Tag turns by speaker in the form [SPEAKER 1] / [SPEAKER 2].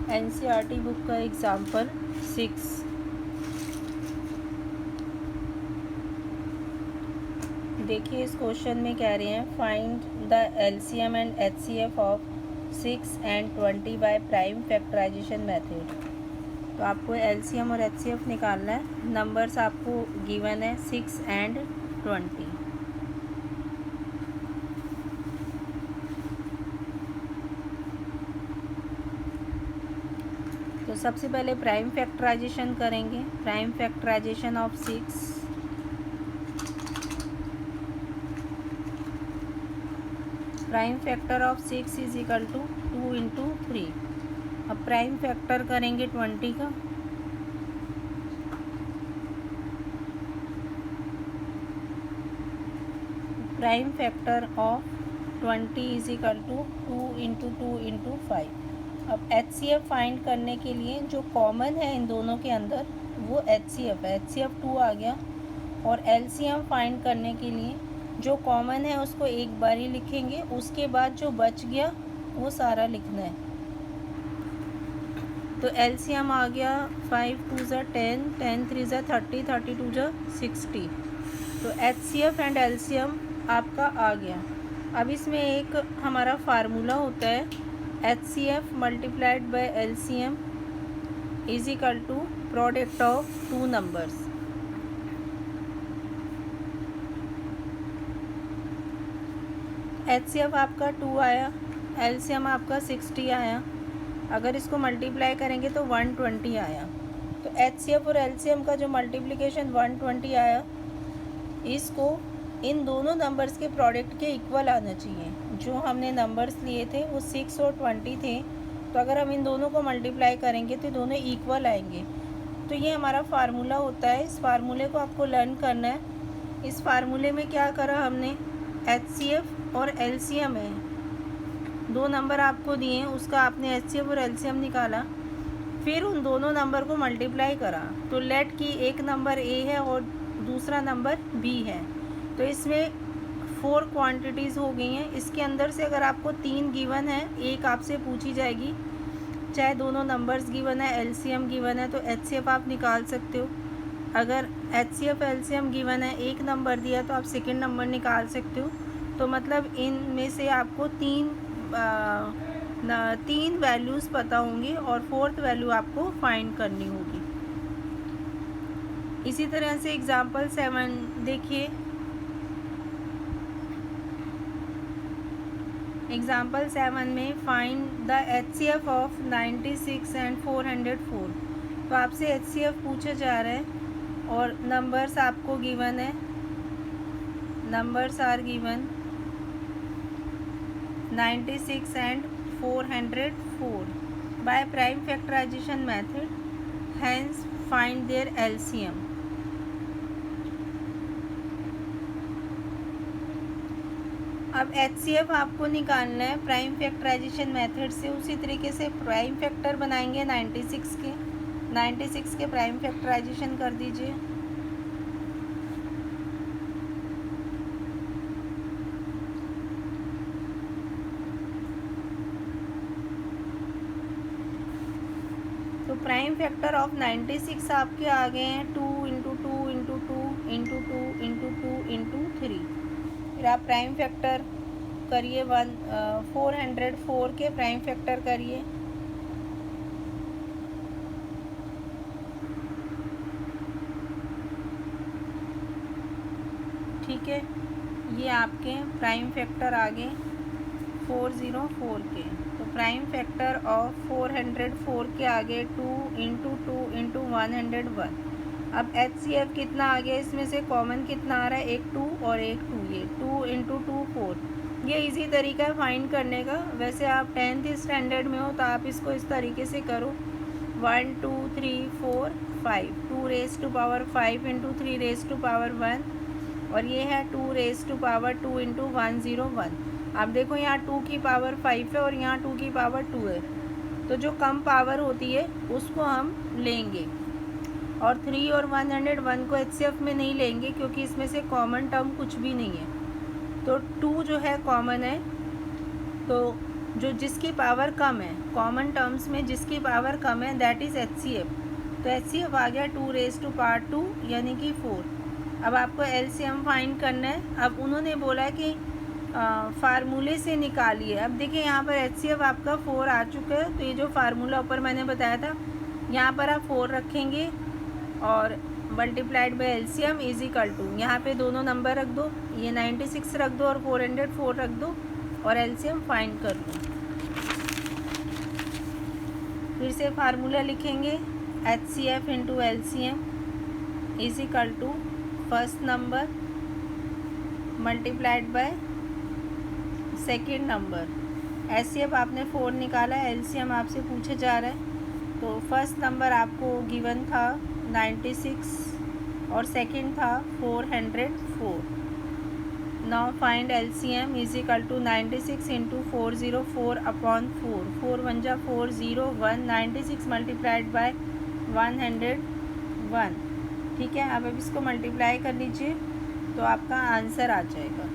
[SPEAKER 1] NCERT book का example 6। देखिए इस क्वेश्चन में कह रहे हैं find the LCM and HCF of 6 एंड 20 बाय प्राइम फैक्टराइजेशन मेथड। तो आपको एलसीएम और एचसीएफ निकालना है। नंबर्स आपको गिवन है 6 एंड 20। तो सबसे पहले प्राइम फैक्टराइजेशन करेंगे। Prime factorisation of 6, prime factor of 6 is equal to 2 into 3। अब प्राइम फैक्टर करेंगे 20 का। Prime factor of 20 is equal to 2 into 2 into 5। अब एचसीएफ फाइंड करने के लिए जो कॉमन है इन दोनों के अंदर वो एचसीएफ है। एचसीएफ 2 आ गया। और एलसीएम फाइंड करने के लिए जो कॉमन है उसको एक बार ही लिखेंगे, उसके बाद जो बच गया वो सारा लिखना है। तो एलसीएम आ गया 5 2 ज़ा 10, 10 3 ज़ा 30, 32 ज़ा 60। तो एचसीएफ एंड एलसीएम आपका आ गया। अब इसमें एक हमारा फार्मूला होता है, HCF multiplied by LCM is equal to product of two numbers. HCF आपका 2 आया, एलसीएम आपका 60 आया। अगर इसको मल्टीप्लाई करेंगे तो 120 आया। तो एचसीएफ और एलसीएम का जो मल्टीप्लिकेशन 120 आया, इसको इन दोनों नंबर्स के प्रोडक्ट के इक्वल आना चाहिए। जो हमने नंबर्स लिए थे वो 6 और 20 थे, तो अगर हम इन दोनों को मल्टीप्लाई करेंगे तो दोनों इक्वल आएंगे। तो ये हमारा फार्मूला होता है। इस फार्मूले को आपको लर्न करना है। इस फार्मूले में क्या करा हमने, एचसीएफ और एलसीएम है, दो नंबर आपको दिए हैं, उसका आपने एचसीएफ और एलसीएम निकाला, फिर उन दोनों नंबर को मल्टीप्लाई करा। तो लेट की एक नंबर ए है और दूसरा नंबर बी है। तो इसमें 4 क्वांटिटीज़ हो गई हैं। इसके अंदर से अगर आपको 3 गिवन है, एक आपसे पूछी जाएगी, चाहे दोनों नंबर्स गिवन है, एलसीएम गिवन है, तो एचसीएफ आप निकाल सकते हो। अगर एचसीएफ एलसीएम गिवन है, एक नंबर दिया तो आप सेकंड नंबर निकाल सकते हो। तो मतलब इनमें से आपको तीन वैल्यूज़ पता होंगी और फोर्थ वैल्यू आपको फाइंड करनी होगी। इसी तरह से एग्जाम्पल 7 देखिए। एग्जाम्पल 7 में find the HCF of 96 and 404। तो आपसे एचसीएफ पूछा जा रहा है और नंबर्स आपको गिवन है। Numbers are given 96 and 404 by prime factorization method, hence find their LCM। अब HCF आपको निकालना है प्राइम फैक्टराइजेशन मेथड से। उसी तरीके से प्राइम फैक्टर बनाएंगे 96 के। 96 के प्राइम फैक्टराइजेशन कर दीजिए। तो प्राइम फैक्टर ऑफ 96 आपके आ गए हैं 2 into 2 into 2 into 2 into 2 into 3। फिर आप प्राइम फैक्टर करिए 404 के प्राइम फैक्टर करिए। ठीक है, ये आपके प्राइम फैक्टर आ गए 404 के। तो प्राइम फैक्टर ऑफ 404 के आगे 2 इंटू 2 इंटू 101। अब एचसीएफ कितना आ गया, इसमें से कॉमन कितना आ रहा है, एक 2 और एक 2, ये 2 इंटू 2 4। ये इजी तरीका है फाइंड करने का। वैसे आप 10th स्टैंडर्ड में हो तो आप इसको इस तरीके से करो 1 2 3 4 5, 2 raise to power 5 into 3 raise to power 1, और ये है 2 रेज टू पावर 2 इंटू 101। आप देखो यहाँ 2 की पावर 5 है और यहाँ 2 की पावर 2 है, तो जो कम पावर होती है उसको हम लेंगे। और 3 और 101 को एचसीएफ में नहीं लेंगे क्योंकि इसमें से कॉमन टर्म कुछ भी नहीं है। तो 2 जो है कॉमन है, तो जो जिसकी पावर कम है, कॉमन टर्म्स में जिसकी पावर कम है, दैट इज़ HCF। तो HCF आ गया 2⁻², यानी कि 4। अब आपको LCM फाइंड करना है। अब उन्होंने बोला कि फार्मूले से निकालिए। अब देखिए यहाँ पर HCF आपका 4 आ चुका है, तो ये जो फार्मूला ऊपर मैंने बताया था, यहाँ पर आप 4 रखेंगे और multiplied by LCM is equal to, यहाँ पे दोनों नंबर रख दो, ये 96 रख दो और 404 रख दो और LCM फाइंड कर लो। फिर से फार्मूला लिखेंगे, HCF into LCM is equal to first number multiplied by second number. HCF आपने 4 निकाला है, LCM आपसे पूछे जा रहा है। तो फर्स्ट नंबर आपको गिवन था 96 और सेकंड था 404। Now find LCM is equal to 96 into 404 upon 4, 4 1 जा 4 0 1, 96 मल्टीप्लाइड बाय 101। ठीक है, अब इसको मल्टीप्लाई कर लीजिए तो आपका आंसर आ जाएगा।